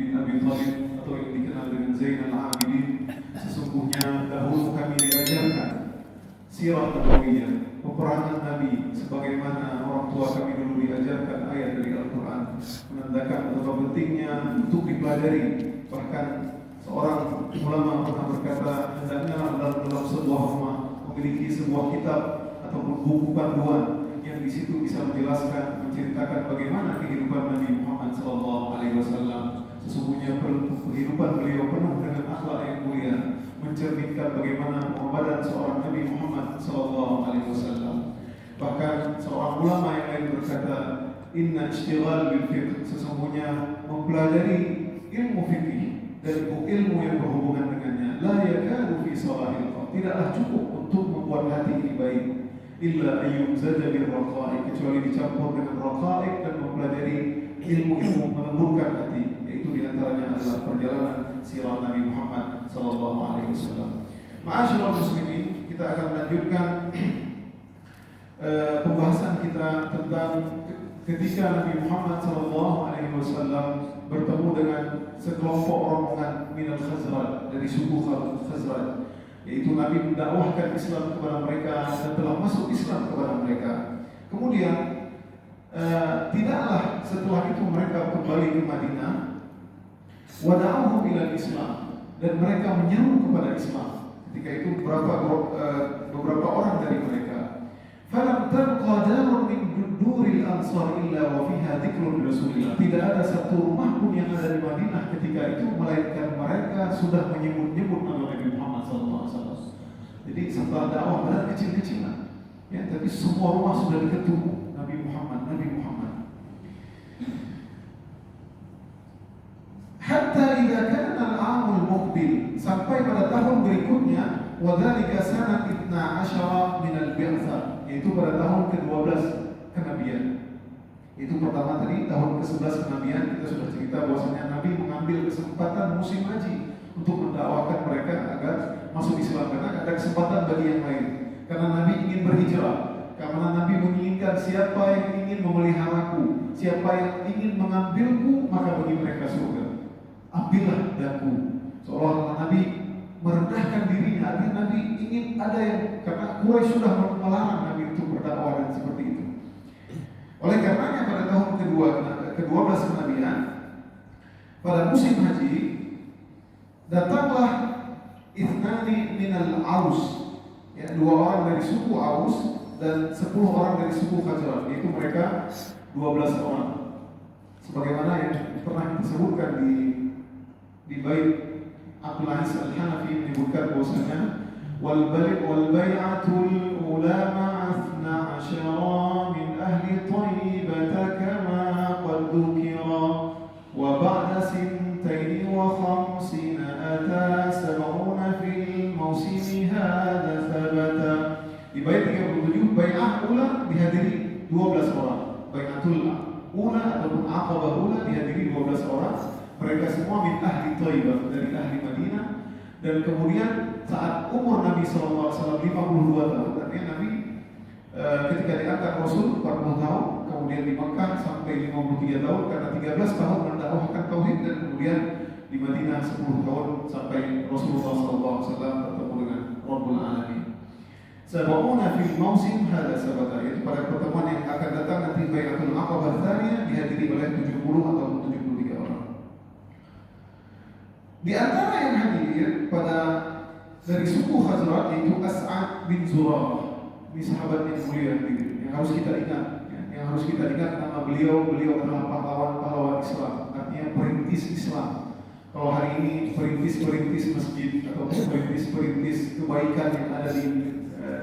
bin Abi Thalib atau yang dikenal dengan Zainal Abidin, sesungguhnya dahulu kami diajarkan sirah nabawiyah, peperangan Nabi, sebagaimana orang tua kami dulu diajarkan ayat dari Al-Quran, menandakan betapa pentingnya untuk dipelajari. Bahkan seorang ulama pernah berkata, hendaknya dalam sebuah rumah memiliki sebuah kitab ataupun buku panduan yang di situ bisa menjelaskan, menceritakan bagaimana kehidupan Nabi Muhammad SAW. Sesungguhnya kehidupan beliau penuh dengan akhlak yang mulia, mencerminkan bagaimana pengorbanan seorang Nabi Muhammad SAW. Bahkan seorang ulama yang lain berkata, inna ishtighal bil fiqh, sesungguhnya mempelajari ilmu fikih dan ilmu yang berhubungan dengannya, la yakadu fi salahil qalb, tidaklah cukup untuk membuat hati ini baik, illa ayyum zada bil raqa'iq, kecuali dicampur dengan raqa'iq dan mempelajari ilmu-ilmu melembutkan hati, yaitu diantaranya adalah perjalanan sirah Nabi Muhammad SAW. Ma'asyiral muslimin, kita akan melanjutkan pembahasan kita tentang ketika Nabi Muhammad SAW bertemu dengan sekelompok rombongan minal Khazraj, dari suku Khazraj, yaitu Nabi mendakwahkan Islam kepada mereka dan telah masuk Islam kepada mereka. Kemudian tidaklah setelah itu mereka kembali ke Madinah, wada'uhum ila Islam, dan mereka menyeru kepada Islam. Ketika itu beberapa orang dari mereka, falam tabqa darun min duril ansar illa wa fiha dzikrun Rasulillah. Tidak ada satu rumah pun yang ada di Madinah ketika itu melainkan mereka sudah menyebut-nyebut nama Nabi Muhammad SAW. Jadi setelah dakwah benar kecil-kecilan, ya, tapi semua rumah sudah diketuk Nabi Muhammad, Nabi Muhammad. Hatta idza kana al-'amul muqbil, sampai pada tahun berikutnya, wa dzalika sanat 12 min al-bi'tsah, yaitu pada tahun ke-12 kenabian. Itu pertama tadi tahun ke-11 kenabian, kita sudah cerita bahwasanya Nabi mengambil kesempatan musim haji untuk mendakwakan mereka agar masuk Islam, karena ada kesempatan bagi yang lain. Karena Nabi ingin berhijrah, karena Nabi menginginkan siapa yang ingin memeliharaku, siapa yang ingin mengambilku, maka bagi mereka surga. Ambillah daku. Seolah-olah Nabi merendahkan dirinya, artinya Nabi ingin ada yang, karena Quraisy sudah melarang Nabi untuk berdakwah dan seperti itu. Oleh karenanya pada tahun ke-12 kenabian, pada musim haji, datanglah ithnani minal Aus, ya, 2 orang dari suku Aus dan 10 orang dari suku Khazraj, yaitu mereka 12 orang. Sebagaimana yang pernah disebutkan di bait Abdul Aziz Al-Hanafi menyebutkan bahwasanya wal bai'atul ulama 12 min ahli Thayyibah kama qad dzukira wa ba'da 52 ata 70 fil mausim hadza thabata. Di bait 37 bai'ah ula dihadiri 12 orang, bai'atul ula ataupun aqabah ula dihadiri 12 orang. Mereka semua min ahli Thayyibah, dari ahli Madinah. Dan kemudian saat umur Nabi SAW 52 tahun, artinya Nabi ketika diangkat Rasul 40 tahun, kemudian di Mekah sampai 53 tahun karena 13 tahun mendakwahkan tauhid, dan kemudian di Madinah 10 tahun sampai Rasulullah SAW bertemu dengan Rabbul Alamin. Sab'una fil mausim hadza sabata, yaitu pada pertemuan yang akan datang nanti Bai'atul Aqabah Tsaniyah dihadiri oleh 70 atau 73 orang. Di antara yang hadir pada dari suku Khazraj yaitu As'ad bin Zurarah. Ini sahabat yang mulia yang harus kita ingat, ya. Yang harus kita ingat nama beliau adalah pahlawan Islam, artinya perintis Islam. Kalau hari ini perintis masjid atau perintis kebaikan yang ada di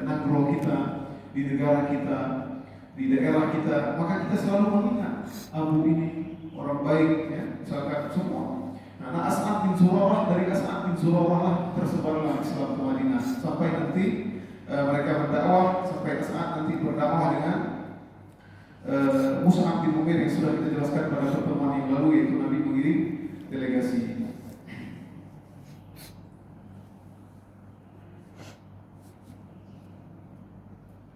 negara kita, di negara kita, di daerah kita, maka kita selalu mengingat Abu ini orang baik, ya, misalkan semua. Nah, As'ad bin Zurarah, dari As'ad bin Zurarah lah tersebarlah Islam ke Madinah sampai nanti mereka berdakwah, sampai As'ad nanti berdakwah dengan Mus'ab bin Umair yang sudah kita jelaskan pada pertemuan yang lalu, yaitu Nabi mengirim delegasi.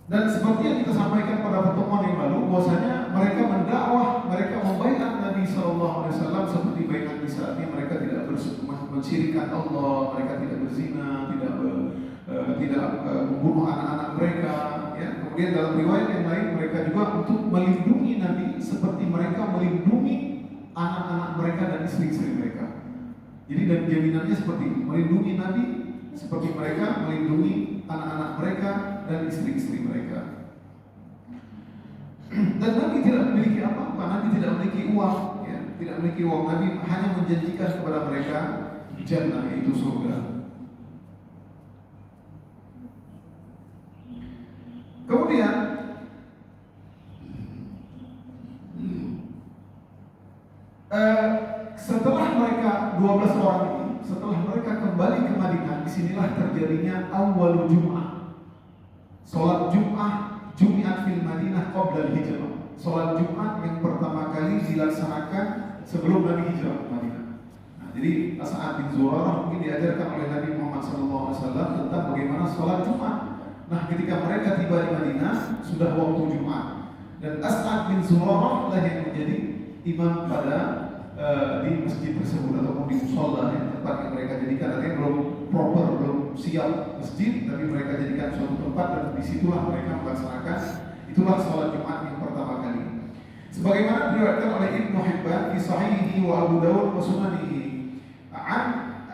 Dan seperti yang kita sampaikan pada pertemuan yang lalu, bahwasanya mereka mendakwah, mereka membaiat Nabi SAW seperti baiat Nisa artinya mereka tidak mensyirikkan Allah, mereka tidak berzina, tidak membunuh anak-anak mereka. Ya. Kemudian dalam riwayat yang lain mereka juga untuk melindungi Nabi seperti mereka melindungi anak-anak mereka dan istri-istri mereka. Jadi dan jaminannya seperti itu, melindungi Nabi seperti mereka melindungi anak-anak mereka dan istri-istri mereka. Dan Nabi tidak memiliki apa-apa, Nabi tidak memiliki uang, ya, tidak memiliki uang. Nabi hanya menjanjikan kepada mereka jannah, yaitu surga. Kemudian setelah mereka 12 orang ini, setelah mereka kembali ke Madinah, disinilah terjadinya awal Jum'ah. Salat Jumi'at fil Madinah qabla al-hijrah. Salat Jumat yang pertama kali dilaksanakan sebelum Nabi hijrah ke Madinah. Nah, jadi As'ad bin Zurarah mungkin diajarkan oleh Nabi Muhammad SAW tentang bagaimana salat Jumat. Nah, ketika mereka tiba di Madinah sudah waktu Jumat, dan As'ad bin Zurarah lah yang menjadi imam pada di masjid tersebut ataupun di musholla yang tempat yang mereka jadikan. Artinya belum proper, belum siap masjid, tapi mereka jadikan suatu tempat dan disitulah mereka melaksanakan. Itulah salat Jumat yang pertama kali. Sebagaimana diriwayatkan oleh Ibnu Hibban di Sahihi wa Abu Dawud wa Sunanihi an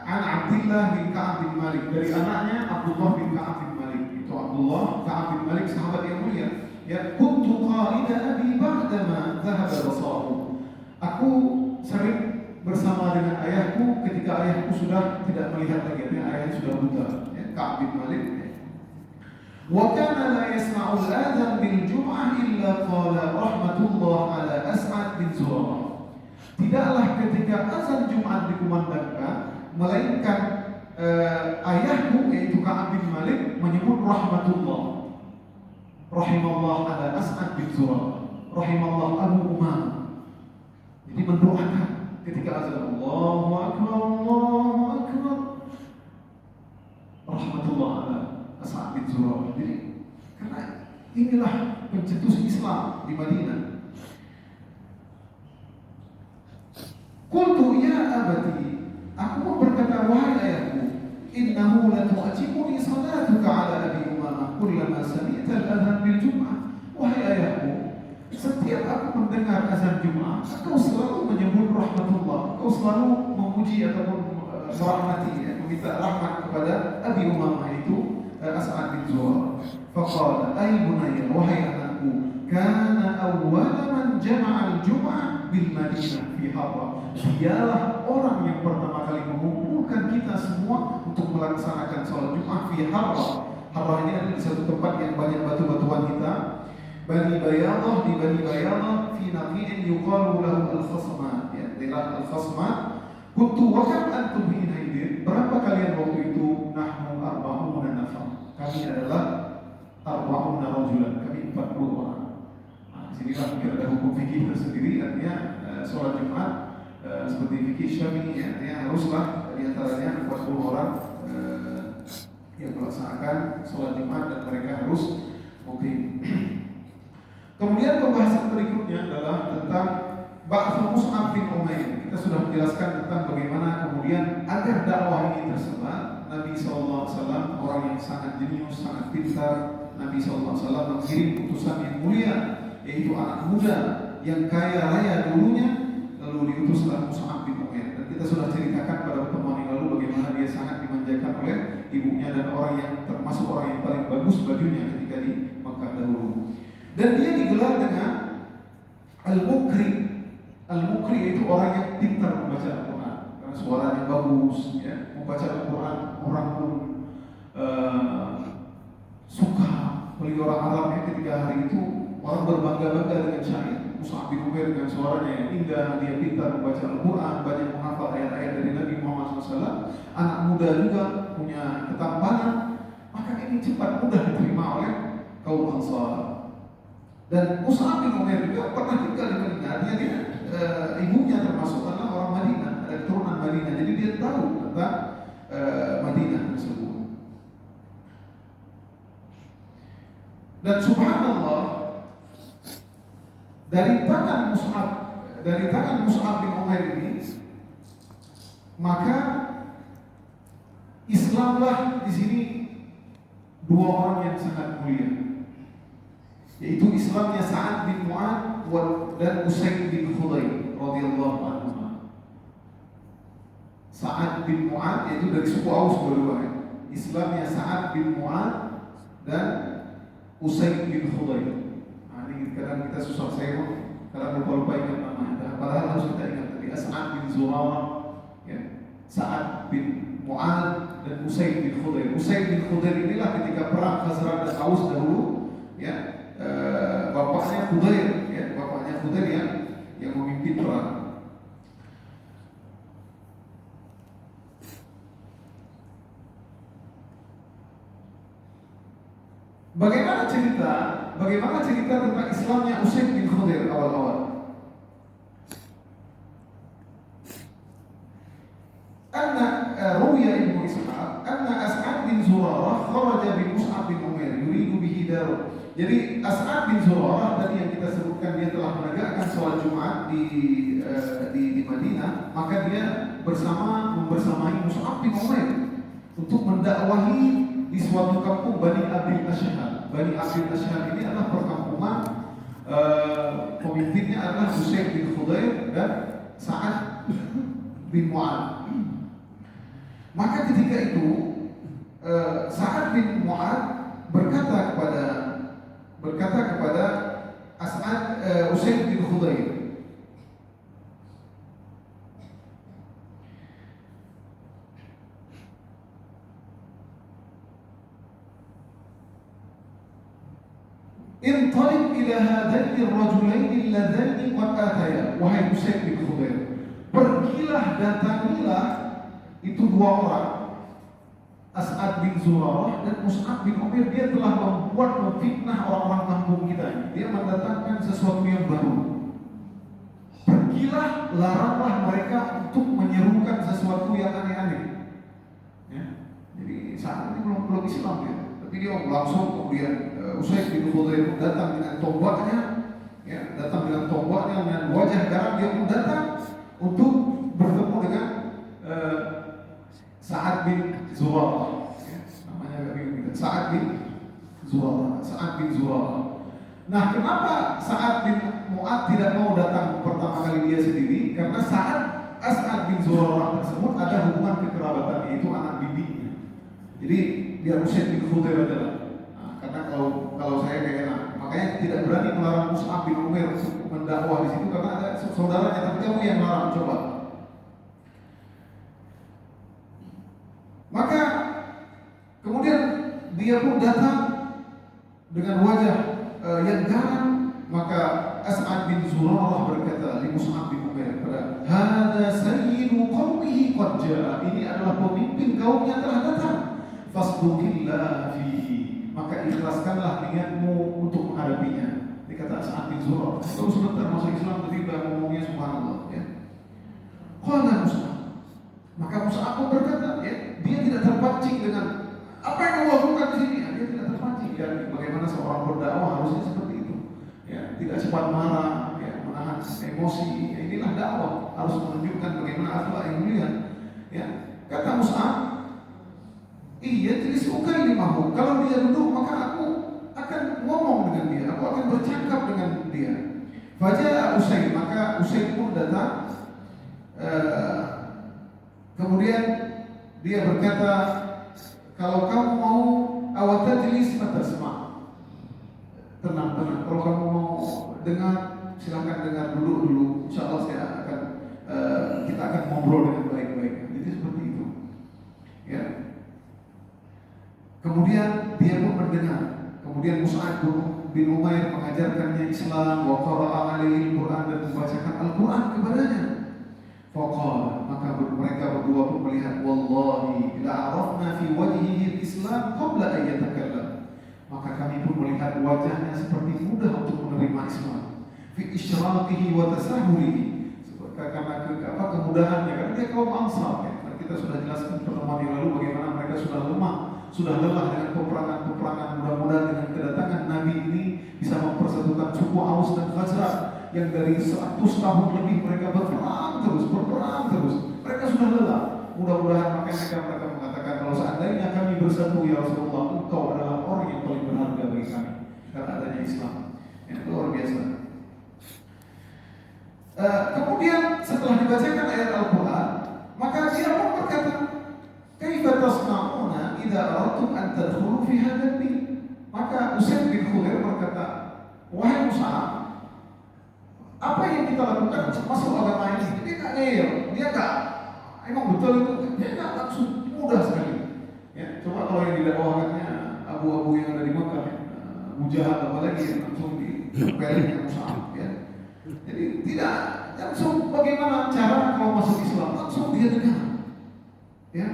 Abdullah bin Ka'ab bin Malik, dari anaknya Abdullah bin Ka'ab bin Malik. Itu Abdullah Ka'ab bin Malik, sahabat yang mulia. Ya, kuntu qa'ida abi ba'dama dhahaba basaruhu. Aku sering bersama dengan ayahku ketika ayahku sudah tidak melihat lagi, ayahnya sudah buta. Ya, Ka'ab bin Malik. Wa kana la yasma'u al-adhan bil jum'ah illa qala rahmatullah ala As'ad bin Zurarah. Tidaklah ketika azan Jumat dikumandangkan melainkan ayahku yaitu Ka'ab bin Malik menyebut rahmatullah. Rahimallah ala As'ad bin Zurarah. Rahimallah Abu Umamah. Jadi mendoakan ketika azan Allahu Akbar, Allahu Akbar, rahmatullah ala As'ad bin Zurarah. Jadi karena inilah pencetus Islam di Madinah. Qultu ya abati, aku pun berkata wahai ayahku, innahu la tu'jibuni salatuka ala Abi Umamah kullama sami'ta al-adhan bil Jum'ah. Wahai ayahku, setiap aku mendengar azan Jumat, kau selalu menyebut rahmatullah, kau selalu memuji ataupun merahmati, ya, meminta rahmat kepada Abi Umamah itu As'ad bin Zurarah. Faqala ay bunayya, wahai anakku, kana awwala man jama'a al-jum'ah bil Madinah fi Harrah. Dialah orang yang pertama kali mengumpulkan kita semua untuk melaksanakan salat Jumat fi Harrah. Harrah ini adalah di satu tempat yang banyak batu-batuan hitam. Bani Bayadah, di Bani Bayadah fi naqi'in yuqalu lahu al-khasmat, ya, daerah al-khasmat. Kuntu wa kam antum hina idin, berapa kalian waktu itu? Nahnu arba'una nafar, kami adalah arba'una rajulan, kami 40 orang. Nah, sinilah mungkin ada hukum fikih tersendiri, artinya sholat Jumat seperti fikih Syafi'i, ya, artinya haruslah di antaranya 40 orang yang melaksanakan sholat Jumat dan mereka harus mukim. Kemudian pembahasan berikutnya adalah tentang Ba'tsul Mus'ab bin Umair. Kita sudah menjelaskan tentang bagaimana kemudian agar dakwah ini tersebar, Nabi SAW orang yang sangat jenius, sangat pintar. Nabi SAW mengirim utusan yang mulia, yaitu anak muda yang kaya raya dulunya, lalu diutuslah Mus'ab bin Umair. Dan kita sudah ceritakan pada pertemuan yang lalu bagaimana dia sangat dimanjakan oleh ibunya dan orang yang termasuk orang yang paling bagus bajunya ketika di Makkah dahulu. Dan dia digelar dengan Al-Mukri. Al-Mukri itu orang yang pintar membaca Al-Quran, karena suaranya bagus, ya. Membaca Al-Quran orang pun suka. Apalagi orang Arab, ya, ketika hari itu orang berbangga-bangga dengan syair. Mus'ab bin Umair dengan suaranya yang indah, dia pintar membaca Al-Quran, banyak menghafal ayat-ayat dari Nabi Muhammad SAW. Anak muda juga punya ketampanan, maka ini cepat mudah diterima oleh kaum Ansar. Dan Mus'ab bin Umair juga pernah tinggal di Madinah. Dia ibunya termasuk adalah orang Madinah, ada keturunan Madinah. Jadi dia tahu tentang Madinah tersebut. Dan subhanallah, dari tangan Mus'ab bin Umair ini Maka Islamlah di sini dua orang yang sangat mulia, yaitu Islamnya Sa'ad bin Mu'adz dan Usaid bin Hudayr radhiyallahu anhu. Sa'ad bin Mu'adz yaitu dari suku Aus dua-duanya. Islamnya Sa'ad bin Mu'adz dan Usaid bin Hudayr. Nah, ini kadang kita susah saya karena lupa ingat namanya. Padahal harus kita ingat tadi Sa'ad bin Zurarah, ya. Sa'ad bin Mu'adz dan Usaid bin Hudayr. Usaid bin Hudayr inilah ketika perang Khazraj dan Aus dahulu, ya, bapaknya Hudayr, ya, bapaknya Hudayr yang memimpin perang. Bagaimana cerita tentang Islamnya Usaid bin Hudayr awal-awal? Ruya Ibnu Ishaq anna As'ad bin Zurarah kharaja bi Mus'ab bin Umair yuridu bihi daru. Jadi As'ad bin Zurarah tadi yang kita sebutkan, dia telah menegakkan sholat Jumat di Madinah, maka dia membersamai Mus'ab bin Umair untuk mendakwahi di suatu kampung Bani Abdil Ashhal. Bani Abdil Ashhal ini adalah perkampungan, pemimpinnya adalah Usaid bin Hudayr dan Sa'ad bin Mu'adz. Maka ketika itu Sa'ad bin Mu'adz berkata kepada Usaid bin Hudayr, "Intalib ila hadaini ar-rajulaini alladaini qad ataya." Wahai Usaid bin Hudayr, pergilah, datangilah itu dua orang, As'ad bin Zurarah dan Mus'ab bin Umair. Dia telah memfitnah orang-orang kampung kita. Dia mendatangkan sesuatu yang baru. Pergilah, laranglah mereka untuk menyerukan sesuatu yang aneh-aneh. Ya. Jadi saat ini belum Islam ya. Tapi dia langsung kemudian Usaid bin Hudayr datang dengan tombaknya, ya, dengan wajah garang. Dia pun datang untuk bertemu dengan Sa'ad bin Zurarah, ya, namanya agak bingung. Sa'ad bin Zurarah. Nah, kenapa Sa'ad bin Mu'adz tidak mau datang pertama kali dia sendiri? Karena As'ad bin Zurarah tersebut ada hubungan kekerabatan, yaitu anak bibinya. Jadi dia Usaid bin Hudayr adalah. Nah, karena kalau saya kayak makanya tidak berani melarang Mus'ab bin Umair untuk mendakwah di situ karena ada saudaranya, tapi kamu yang melarang, coba. Maka kemudian dia pun datang dengan wajah yang garang. Maka As'ad bin Zurarah berkata li Mus'ab bin Umair, "Hada sayyidu qaumihi qad jaa." Ini adalah pemimpin kaumnya telah datang. "Fasdukillah fihi." Maka ikhlaskanlah niatmu untuk menghadapinya. Ini kata As'ad bin Zurarah. Kalau sebentar masuk Islam tiba-tiba ngomongnya subhanallah, ya. Qala Mus'ab. Maka Mus'ab pun berkata, ya, dia tidak terpancing dengan apa yang Allah lakukan di sini. Dia tidak terpancing. Dan bagaimana seorang berdakwah harusnya seperti itu, ya, tidak cepat marah, ya, menahan emosi. Ya, inilah dakwah, harus menunjukkan bagaimana akhlak yang mulia. Ya, kata Mus'ab, "Iya, jadi suka limahu. Kalau dia duduk maka aku akan ngomong dengan dia, aku akan bercakap dengan dia." Faja'a Usaid, maka Usaid pun datang. Kemudian dia berkata, "Kalau kamu mau awatajlis fatasma." Tenang. Kalau kamu mau dengar, silakan dengar dulu. Insyaallah kita akan ngobrol dengan baik-baik. Jadi seperti itu. Ya. Kemudian dia pun mendengar. Kemudian Mus'ab bin Umair mengajarkannya Islam, wa qara'a alaihi al-Qur'an, dan membacakan Al-Qur'an kepadanya. Faqala, maka mereka berdua pun melihat, "Wallahi la arafna fi wajhihi al-Islam qabla an yatakallam." Maka kami pun melihat wajahnya seperti mudah untuk menerima Islam. Fi isyraqihi wa tasahhulihi. Karena kemudahannya, karena dia kaum Ansar, ya. Kita sudah jelaskan pertemuan yang lalu bagaimana mereka sudah lelah dengan peperangan. Mudah-mudahan dengan kedatangan Nabi ini bisa mempersatukan suku Aus dan Khazraj yang dari 100 tahun lebih mereka berperang terus. Mereka sudah lelah. Mudah-mudahan mereka mengatakan kalau seandainya kami bersatu ya Rasulullah, engkau adalah orang yang paling berharga bagi kami karena adanya Islam. Yang luar biasa. Kemudian setelah dibacakan ayat Al-Quran, maka dia pun berkata, "Kaifa tasna'una idza aradtum an tadkhulu fi hadzal din?" Maka Usaid bin Khudair berkata, "Wahai Mus'ab, apa yang kita lakukan masuk agama ini?" Dia nggak ngeyel, dia nggak, emang betul itu, dia nggak langsung, mudah sekali. Ya, coba kalau yang didakwakannya abu-abu yang ada di Mekah, Abu Jahal apalagi yang langsung dipelihnya Mus'ab, ya. Jadi tidak langsung bagaimana cara kalau masuk Islam, langsung dia dengar, ya.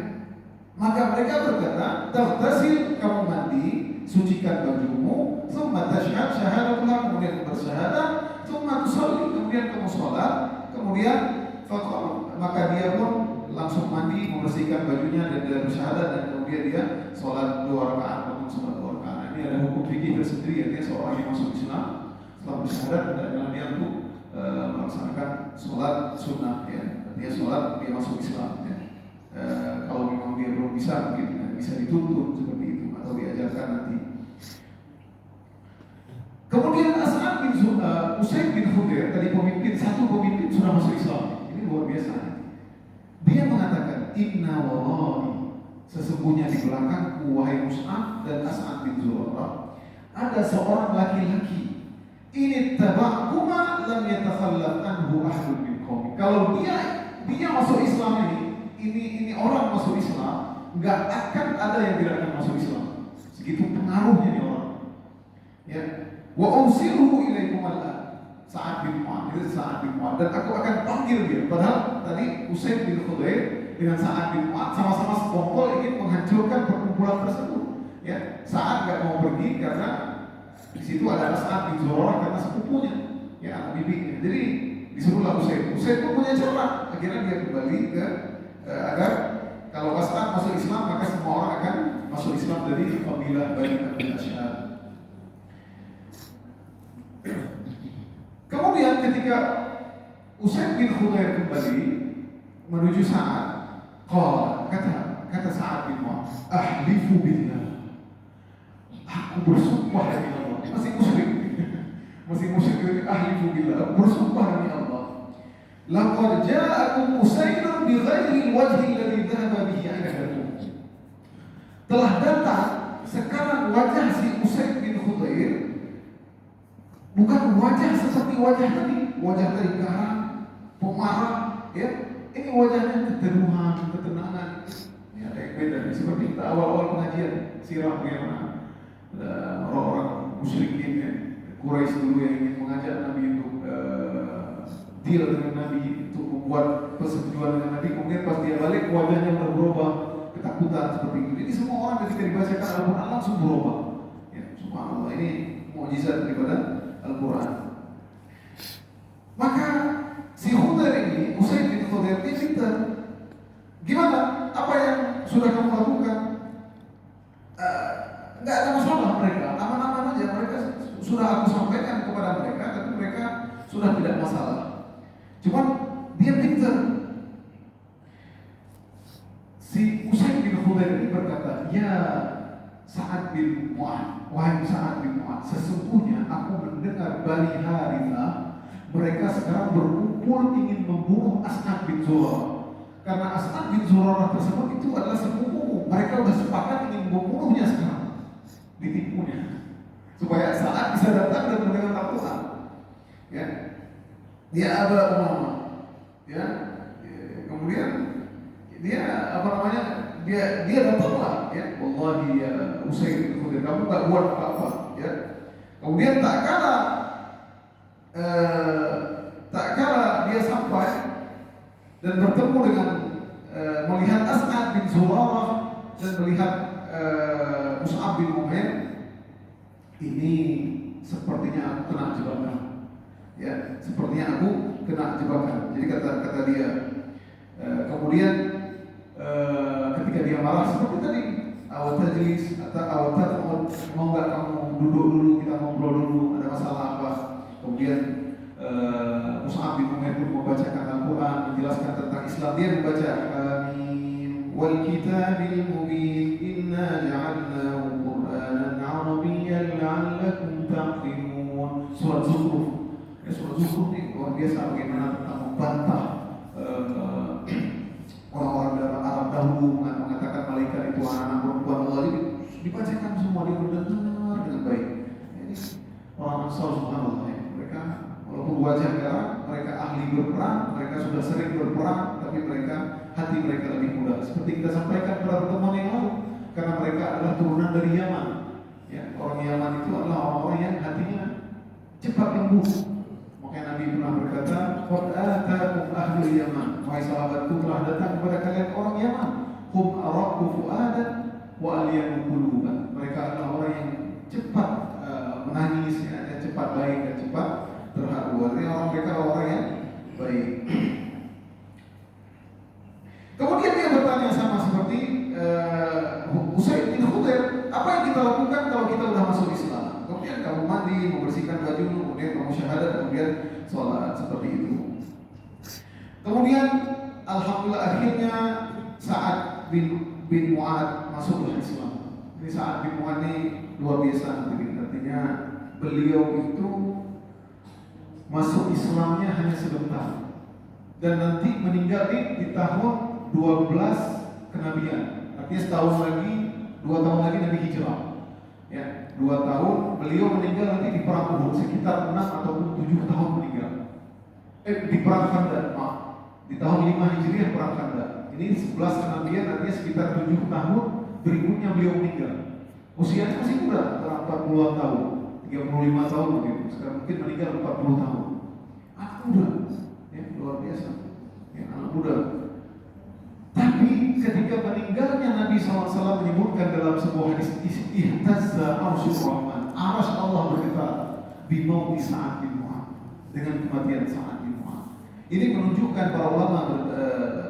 Maka mereka berkata, "Taghtasil, kamu mandi, sucikan bajumu, tsumma tashhad syahadatul, kemudian bersyahadat, tsumma tusalli, kemudian kamu sholat, kemudian faqala." Maka dia pun langsung mandi, membersihkan bajunya dan dia bersyahadat, dan kemudian dia sholat 2 rakaat, bangun sholat 2 rakaat. Ini ada hukum fikih tersendiri, ya. Dia seorang yang masuk Islam setelah bersyahadat adalah dia untuk melaksanakan sholat sunnah, ya. Dia sholat, dia masuk Islam, ya. Kalau memang dia belum bisa, mungkin bisa dituntun seperti itu atau diajarkan nanti. Kemudian As'ad bin Usaid bin Khudair, tadi satu pemimpin sudah masuk Islam. Ini luar biasa. Dia mengatakan, "Inna wallahi, sesungguhnya di belakangku wahai Mus'ab dan As'ad bin Zurarah, ada seorang laki-laki. Ini tabakuma lam yatakhallaf anhu ahadun min qaumi." Kalau dia masuk Islam ini orang masuk Islam, nggak akan ada yang tidak akan masuk Islam. Segitu pengaruhnya nih orang. Ya, wa unsiruhu ilaikum Sa'ad bin Mu'adz, itu Sa'ad bin Mu'adz, dan aku akan panggil dia. Padahal tadi Usaid bin Khudair dengan Sa'ad bin Mu'adz sama-sama sekongkol ingin menghancurkan perkumpulan tersebut. Ya, Sa'ad nggak mau pergi karena di situ ada As'ad bin Zurarah karena sepupunya, ya, anak bibinya. Jadi disuruhlah Usaid. Usaid pun punya cara. Akhirnya dia kembali ke agar kalau As'ad masuk Islam maka semua orang akan masuk Islam dari kabilah Bani Asy'ar. Kemudian ketika Usaid bin Khudair kembali menuju Sa'ad, kata Sa'ad bin Mu'adz, "Ahlifu billah." Aku bersumpah demi Allah. Masih musyrik itu, ahlifu billah. Bersumpah demi Allah. Laqad ja'akum Usaidun bi ghairi al-wajhi alladhi dhahaba bihi 'indakum. Telah datang sekarang wajah si Usaid bin Khudair bukan wajah seperti wajah tadi garang, pemarah, ya. Ini wajahnya keteduhan, ketenangan. Ini ada yang beda. Seperti kita awal-awal pengajian sirah bagaimana orang-orang musyrikin, ya, Quraisy dulu yang ingin mengajak Nabi untuk deal dengan Nabi, untuk membuat persetujuan dengan Nabi, kemudian pas dia balik wajahnya berubah, ketakutan seperti itu. Jadi semua orang ketika dibacakan Al-Quran langsung berubah. Ya, subhanallah, ini mukjizat daripada Al-Quran. Maka si Khudair ini, Usaid bin Khudair, dia minta, "Gimana? Apa yang sudah kamu lakukan?" Nggak ada masalah mereka, aman-aman aja. Mereka sudah aku sampaikan kepada mereka, tapi mereka sudah tidak masalah. Cuman dia pintar. Si Usaid bin Khudair ini berkata, "Ya Sa'ad bin Mu'adz, wahai Sa'ad bin Mu'adz, sesungguhnya aku mendengar Bani Harithah mereka sekarang berkumpul ingin membunuh As'ad bin Zurarah. Karena As'ad bin Zurarah tersebut itu adalah sepupumu. Mereka sudah sepakat ingin membunuhnya sekarang, ditipunya, supaya Sa'ad bisa datang dan mendengar Al-Quran. Ya, dia Aba Umamah, ya. Kemudian dia dia datanglah, ya. Wallahi ya Usaid bin Khudair, kamu tak buat apa-apa, ya. Kemudian tak kala dia sampai dan bertemu dengan melihat As'ad bin Zurarah dan melihat Mus'ab bin Umair, ini sepertinya aku kena jebakan. Ya, sepertinya aku kena jebakan. Jadi kata dia, kemudian ketika dia marah seperti tadi, awal tajlis atau awal tad'ud, mau nggak kamu duduk dulu, kita ngobrol dulu, ada masalah apa? Kemudian Mus'ab bin Umair pun membacakan Al-Quran, menjelaskan tentang Islam. Dia membaca والكتاب المبين إنا جعلناه قرآنا عربيا لعلكم تعقلون. Surat Zukhruf. Surat Zukhruf ini luar biasa bagaimana tentang membantah orang-orang dalam Arab dahulu mengatakan malaikat itu anak perempuan Allah. Jadi dibacakan semua, dia mendengar dengan baik. Ini orang Ansar subhanallah ya. Mereka walaupun wajah merah, mereka ahli berperang, mereka sudah sering berperang, tapi mereka hati mereka lebih mudah. Seperti kita sampaikan pada pertemuan yang lalu, karena mereka adalah turunan dari Yaman. Ya, orang Yaman itu adalah orang-orang yang hatinya cepat lembut. Makanya Nabi pernah berkata, "Qad ataakum ahlul Yaman." Wahai sahabatku, telah datang kepada kalian orang Yaman. Hum araqqu fu'adan wa alyanu quluban. Mereka adalah orang yang cepat menangis, ya, cepat baik dan cepat terharu. Artinya orang mereka orang yang baik. Kemudian dia bertanya sama seperti Usaid bin Khudair, apa yang kita lakukan kalau kita sudah masuk Islam? Kemudian kamu mandi, membersihkan baju, kemudian kamu syahadat, kemudian sholat seperti itu. Kemudian alhamdulillah akhirnya Sa'ad bin Mu'ad masuk ke Islam. Ini Sa'ad bin Mu'ad ini luar biasa, artinya beliau itu masuk Islamnya hanya sebentar dan nanti meninggal di tahun 12 kenabian. Artinya setahun lagi, 2 tahun lagi Nabi hijrah. Ya, 2 tahun beliau meninggal nanti di perang Uhud, sekitar 6 atau 7 tahun meninggal. Di perang Khandaq, maaf. Di tahun 5 Hijriah perang Khandaq. Ini 11 kenabian, artinya sekitar 7 tahun berikutnya beliau meninggal. Usianya masih muda, antara 40 tahun, 35 tahun begitu. Sekarang mungkin meninggal 40 tahun. Anak muda, ya, luar biasa. Ya, anak muda. Tapi ketika meninggalnya Nabi SAW menyebutkan dalam sebuah hadis, ihtazza arsyur rahman, arsy Allah bergetar bimauti Sa'ad bin Mu'ad, dengan kematian Sa'ad bin Mu'ad. Ini menunjukkan para ulama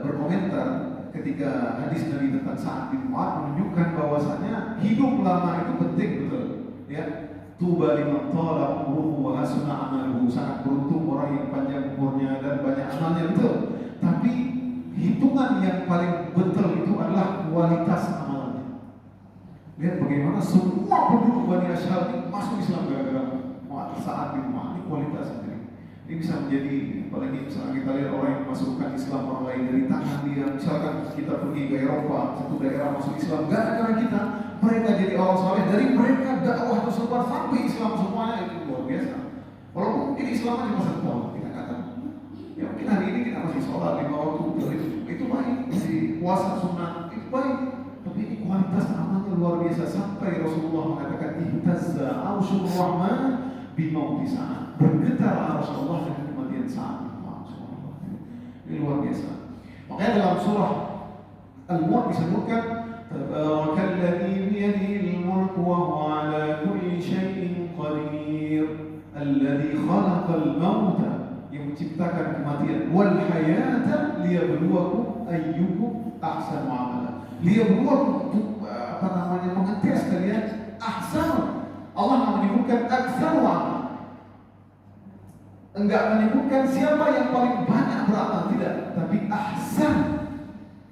berkomentar ketika hadis Nabi tentang Sa'ad bin Mu'ad menunjukkan bahwasanya hidup lama itu penting, betul. Ya, tuba liman thala umruhu wa hasuna amaluhu. Sangat beruntung orang yang panjang umurnya dan banyak amalnya, betul. Tapi hitungan yang paling betul itu adalah kualitas amalannya. Lihat bagaimana semua penduduk Bani Asyhal masuk Islam gara-gara Sa'ad bin Mu'ad. Ini kualitas sendiri. Ini bisa menjadi, apalagi misalnya kita lihat orang yang masukkan Islam orang lain dari tangan dia. Misalkan kita pergi ke Eropa, satu daerah masuk Islam gara-gara kita, mereka jadi orang soleh, dari mereka dakwah tersebar sampai Islam semuanya. Itu luar biasa. Walaupun mungkin Islam aja masa tahun, kita katakan ya mungkin hari ini kita masih sholat 5 waktu, itu baik, masih puasa sunnah, itu baik. Tapi ini kualitas amalnya luar biasa, sampai Rasulullah mengatakan ihtazza arsyur rahman bimauti Sa'ad, bergetar arsy Allah dengan kematian Sa'ad. Ini luar biasa. Makanya dalam surah Al-Mulk disebutkan tabarakal-ladzi biyadihil mulku wa huwa 'ala kulli syai'in qadir, alladzi khalaqal mauta, yang menciptakan kematian, wal hayata liyabluwakum ayyukum ahsanu amala. Liyabluwakum, mengetes kalian ahsan. Allah menyebutkan aksaru amal. Enggak menyebutkan siapa yang paling banyak beramal, tidak, tapi ahsan,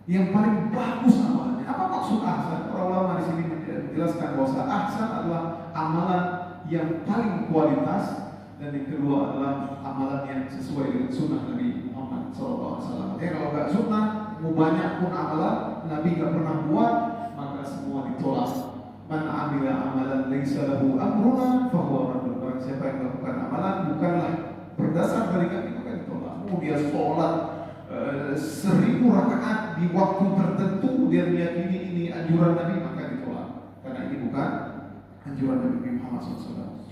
yang paling bagus amalnya. Apa maksud ahsan? Para ulama di sini menjelaskan bahwa ahsan adalah amalan yang paling kualitas, dan yang kedua adalah amalan yang sesuai dengan sunnah Nabi Muhammad SAW. Ya, kalau nggak sunnah, mau banyak pun amalan Nabi nggak pernah buat, maka semua ditolak. Man amila amalan laisa lahu amruna fahuwa raddun. Barang siapa yang melakukan amalan bukanlah berdasar dari kami, maka ditolak. Mau dia sholat 1000 rakaat di waktu tertentu, dia meyakini ini anjuran Nabi, maka ditolak, karena ini bukan anjuran Nabi Muhammad SAW.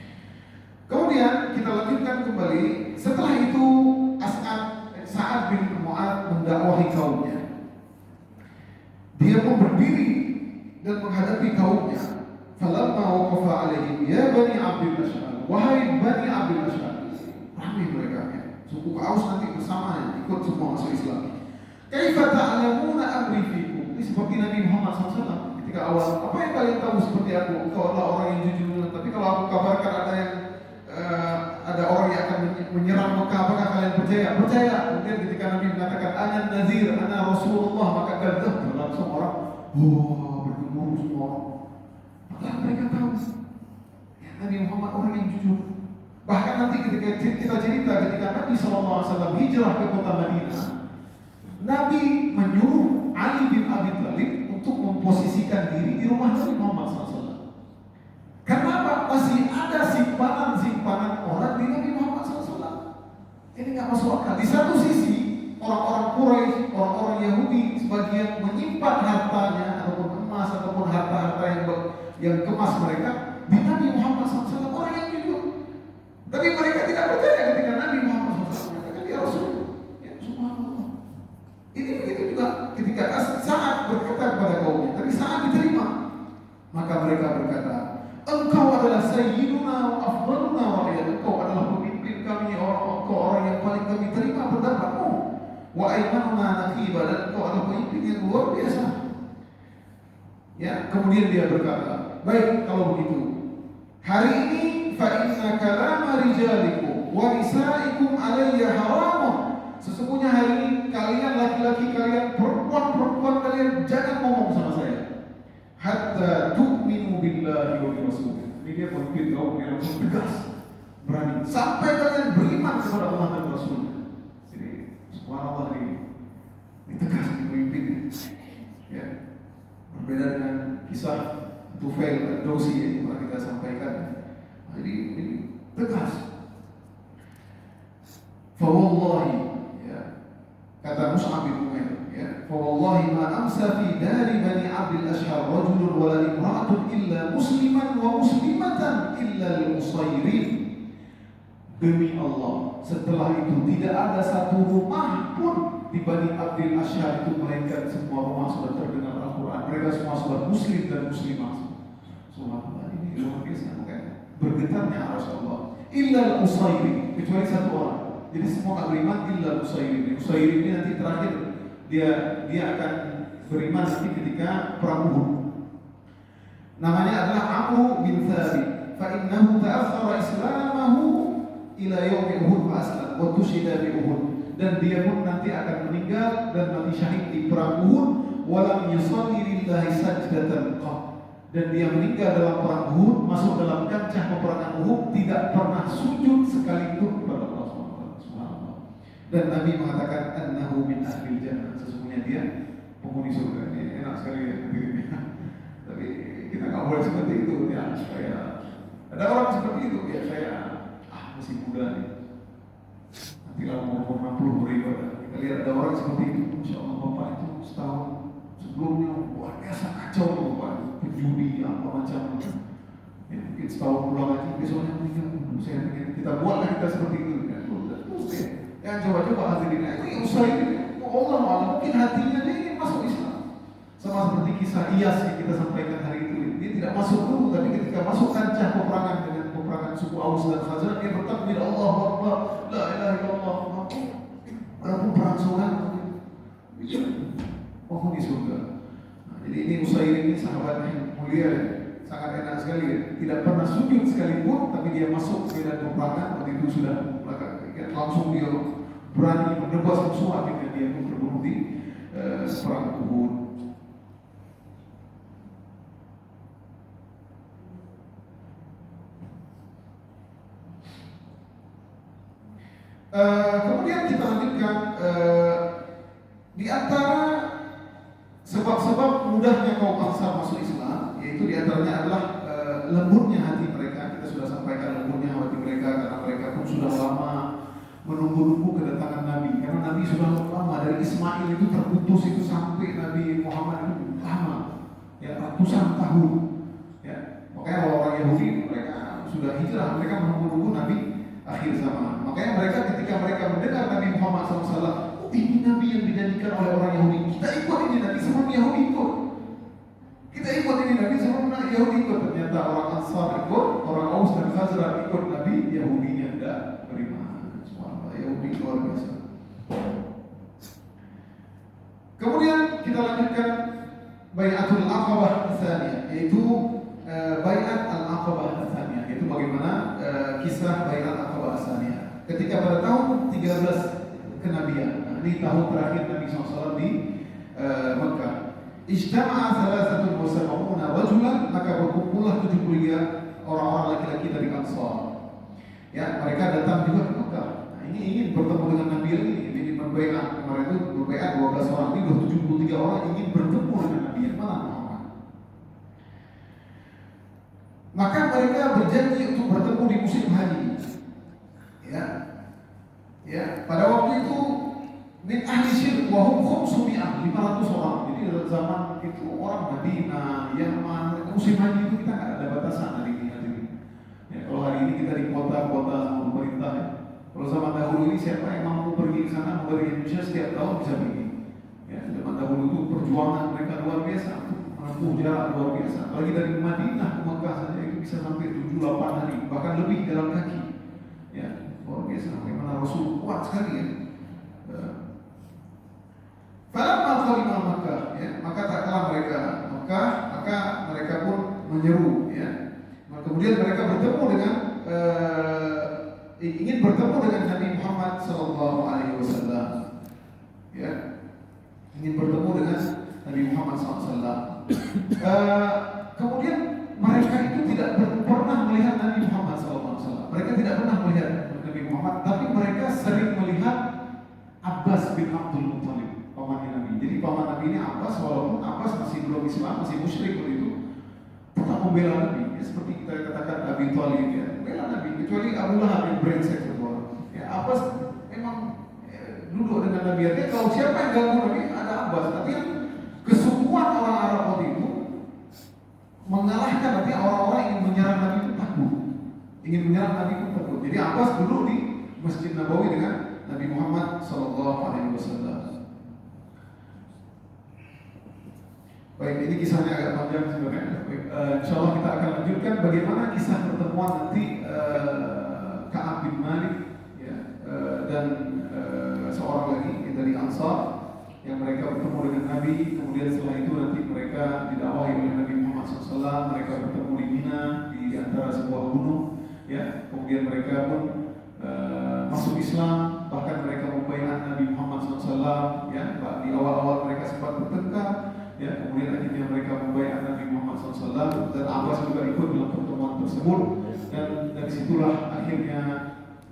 Kemudian kita lanjutkan kembali. Setelah itu Sa'ad bin Mu'ad mendakwahi kaumnya. Dia pun berdiri dan menghadapi kaumnya. Falamma waqafa alaihim ya Bani Abdul Ash'al, wahai Bani Abdul Ash'al. Ramai mereka ya. Suku Aus nanti bersama ikut semua masuk Islam. Kaifa ta'lamuna amri fikum. Ini seperti Nabi Muhammad SAW ketika awal. Apa yang kalian tahu seperti aku? Engkau adalah orang yang jujur. Tapi kalau aku kabarkan ada orang yang akan menyerang Mekah, apakah kalian percaya? Percaya. Kemudian ketika Nabi mengatakan ana nazir, ana Rasulullah, maka kadzdzab, langsung bergemuruh semua orang. Padahal mereka tahu ya, Nabi Muhammad orang yang jujur. Bahkan nanti ketika kita cerita ketika Nabi SAW hijrah ke kota Madinah, Nabi menyuruh Ali bin Abi Thalib untuk memposisikan diri di rumah Nabi Muhammad SAW. Karena apa? Masih ada simpanan orang di Nabi Muhammad SAW. Ini nggak masuk akal. Di satu sisi orang-orang Quraisy, orang-orang Yahudi sebagian menyimpan hartanya ataupun emas ataupun harta-harta yang kemas mereka di Nabi Muhammad SAW, orang yang jujur. Tapi mereka tidak percaya ketika Nabi Muhammad SAW mengatakan dia Rasul. Ya, subhanallah. Ini begitu juga ketika saat berkata kepada kaumnya, tapi saat diterima, maka mereka berkata, engkau adalah sayyiduna wa afdaluna wa engkau adalah pemimpin kami, engkau orang yang paling kami terima pendapatmu. Wa aymanuna naqiba, dan engkau adalah pemimpin yang luar biasa. Ya, kemudian dia berkata, baik kalau begitu, hari ini fa inna kalama rijalikum wa nisaikum alayya haramun. Sesungguhnya hari ini kalian laki-laki kalian, perempuan-perempuan kalian jangan ngomong sama saya. Hatta tu'minu billahi wa bi rasulih. Ini dia pemimpin kaum yang langsung tegas, berani. Sampai kalian beriman kepada Allah dan Rasul. Jadi subhanallah ini tegas di pemimpin. Ya. Berbeda dengan kisah Tufail ad-Dawsi yang pernah kita sampaikan. Jadi ini tegas. Fawallahi, ya, kata Mus'ab bin Umair, ya, fawallahi ma amsa fi dari Bani Abdil Ashhar rajulun wala imra'atun illa musliman wa muslimatan illa al-Usayrin. Demi Allah, setelah itu tidak ada satu rumah pun di Bani Abdil Ashhar itu, melainkan semua rumah sudah terdengar Al-Quran. Mereka semua sudah muslim dan muslimah. Subhanallah, ini luar biasa. Bergetarnya arasy Allah. Illa al-Usayri, kecuali satu orang. Jadi semua tak beriman illa al-Usayri. Usayri ini nanti terakhir dia akan beriman nanti ketika perang Uhud. Namanya adalah Amr bin Thabit. Fa innahu ta'akhkhara islamahu ila yaumi Uhud fa aslam wa tushhida bi Uhud. Dan dia pun nanti akan meninggal dan mati syahid di perang Uhud. Walam yusalli lillahi sajdatan qat. Dan dia meninggal dalam perang Uhud, masuk dalam kancah peperangan Uhud, tidak pernah sujud sekalipun kepada Allah Subhanahu. Dan Nabi mengatakan annahu min ahlil jannah, sesungguhnya dia penghuni surga. Ini enak sekali ya dirinya. Tapi kita nggak boleh seperti itu ya. Saya ada orang seperti itu ya, saya masih muda nih. Nanti kalau mau 60 beribadah, kita lihat ada orang seperti itu. Masya Allah, bapak itu setahun sebelumnya luar biasa kacau tuh bapak, penjudi apa macam. Ya, mungkin setahun pulang haji, besoknya meninggal. Saya ingin kita buatlah kita seperti itu. Ya coba-coba hadirin, ini usaha ini. Allah malah mungkin hatinya dia ingin masuk Islam. Sama seperti kisah Iyas yang kita sampaikan hari itu. Dia tidak masuk dulu, tapi ketika masuk kancah peperangan dengan peperangan suku Aus dan Khazraj, dia bertakbir Allahu Akbar, la ilaha illallah. Walaupun perang surga, penghuni surga. Nah, jadi ini Usair ini sahabat yang mulia, sangat enak sekali. Tidak pernah sujud sekalipun, tapi dia masuk ke medan peperangan. Waktu itu sudah langsung dia berani menebas musuh, akhirnya dia pun terbunuh di perang Uhud. Kemudian kita lanjutkan di antara sebab-sebab mudahnya kaum Ansar masuk Islam, yaitu di antaranya adalah lembutnya hati mereka. Kita sudah sampaikan lembutnya hati mereka karena mereka pun sudah lama menunggu-nunggu kedatangan Nabi. Karena Nabi sudah lama, dari Ismail itu terputus itu sampai Nabi Muhammad itu lama, ya ratusan tahun. Ya, makanya orang Yahudi mereka sudah hijrah, mereka menunggu-nunggu Nabi akhir zaman. Makanya mereka ketika mereka mendengar Nabi Muhammad SAW, ini Nabi yang dijanjikan oleh orang Yahudi, kita ikut ini Nabi sebelum Yahudi ikut. Kita ikut ini Nabi sebelum Yahudi ikut. Ternyata orang Ansar ikut, orang Aus dan Khazraj ikut Nabi, Yahudinya tidak beriman. Subhanallah, Yahudi luar biasa. Kemudian kita lanjutkan Bai'atul Aqabah Tsaniyah, yaitu Bai'at Al-Aqabah Tsaniyah, yaitu bagaimana kisah Bai'at Al-Aqabah Tsaniyah. Ketika pada tahun 13 kenabian, ini tahun terakhir Nabi SAW di Mekah. ijtama'a 73 rajulan, maka berkumpullah 73 orang-orang laki-laki dari Ansar. Ya, mereka datang juga ke Mekah. Nah, ini ingin bertemu dengan Nabi ini, ini berbaiat. Kemarin itu berbaiat 12 orang, ini 73 orang ingin bertemu dengan Nabi yang mana Muhammad. Maka mereka berjanji untuk bertemu di musim haji. Ya, pada waktu itu min ahli syirk wa hum 500 orang. Jadi zaman itu orang Madinah, Yaman, musim haji itu kita nggak ada batasan hari ini. Ya, kalau hari ini kita di kota-kota sama pemerintah ya. Kalau zaman dahulu ini siapa yang mampu pergi ke sana, mau dari Indonesia setiap tahun bisa pergi. Ya, zaman dahulu itu perjuangan mereka luar biasa untuk menempuh jarak luar biasa. Apalagi dari Madinah ke Mekah saja itu bisa sampai 7-8 hari, bahkan lebih jalan kaki. Ya, luar biasa. Bagaimana Rasul kuat sekali ya. Falamma qadima Makkah, ya, maka tak kalah mereka Mekah, maka mereka pun menyeru, ya. Kemudian mereka bertemu dengan ingin bertemu dengan Nabi Muhammad Sallallahu Alaihi Wasallam, ya, ingin bertemu dengan Nabi Muhammad SAW. Kemudian mereka itu tidak pernah melihat Nabi Muhammad SAW. Mereka tidak pernah melihat Nabi Muhammad, tapi mereka sering melihat Abbas bin Abdul Muttalib, pamannya Nabi. Jadi paman Nabi ini Abbas, walaupun Abbas masih belum Islam, masih musyrik waktu itu, tetap membela Nabi. Ya, seperti kita katakan Abi Thalib, ya, membela Nabi. Kecuali Abu Lahab yang brengsek itu orang. Ya, Abbas memang duduk dengan Nabi. Artinya kalau siapa yang ganggu Nabi ada Abbas. Tapi kesungguhan orang Arab waktu itu mengalahkan, artinya orang-orang yang menyerang Nabi itu takut. Ingin menyerang Nabi itu takut. Jadi Abbas duduk di Masjid Nabawi dengan Nabi Muhammad SAW. Baik, ini kisahnya agak panjang sebenarnya. Insya Allah kita akan lanjutkan bagaimana kisah pertemuan nanti Ka'ab bin Malik, ya, dan seorang lagi dari Ansar yang mereka bertemu dengan Nabi. Kemudian setelah itu nanti mereka didakwahi oleh Nabi Muhammad SAW. Mereka bertemu di Mina di antara sebuah gunung, ya. Kemudian mereka pun masuk Islam, bahkan mereka membaiat Nabi Muhammad SAW. Ya, di awal-awal mereka sempat bertengkar. Ya, kemudian akhirnya mereka membaiat Nabi Muhammad SAW dan Abbas juga ikut dalam pertemuan tersebut, dan dari situlah akhirnya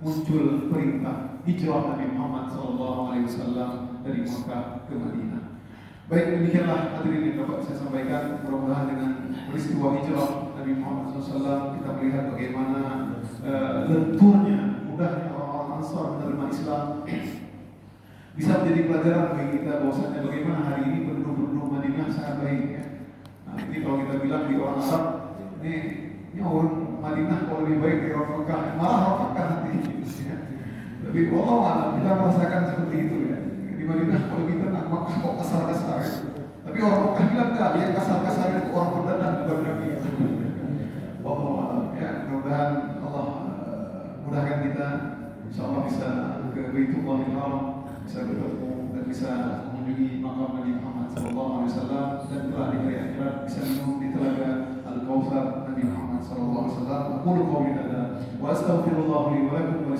muncul perintah hijrah Nabi Muhammad SAW dari Makkah ke Madinah. Baik, demikianlah hadirin yang dapat saya sampaikan. Mudah-mudahan dengan peristiwa hijrah Nabi Muhammad SAW kita melihat bagaimana lenturnya, mudahnya orang-orang Ansar menerima Islam. Bisa menjadi pelajaran bagi kita bahwasanya bagaimana hari ini penduduk-penduduk Madinah sangat baik, ya. Nah, ini kalau kita bilang di orang Arab, ini orang Madinah kalau lebih baik dari orang Mekah, malah orang Mekah nanti. Ya. Tapi Allah kita merasakan seperti itu, ya. Di Madinah kalau lebih tenang, Mekah kok kasar-kasar. Ya. Tapi orang Mekah bilang enggak, yang kasar-kasar itu orang berdandan bukan Nabi. Allah, ya, mudah-mudahan Allah mudahkan kita, insyaallah bisa ke Baitullahil Haram, bisa bertemu dan bisa mengunjungi makam Nabi Muhammad SAW, dan telah di hari akhirat bisa minum di telaga Al-Kautsar Nabi Muhammad SAW. Aku qawli hadza wa astaghfirullah li wa lakum wa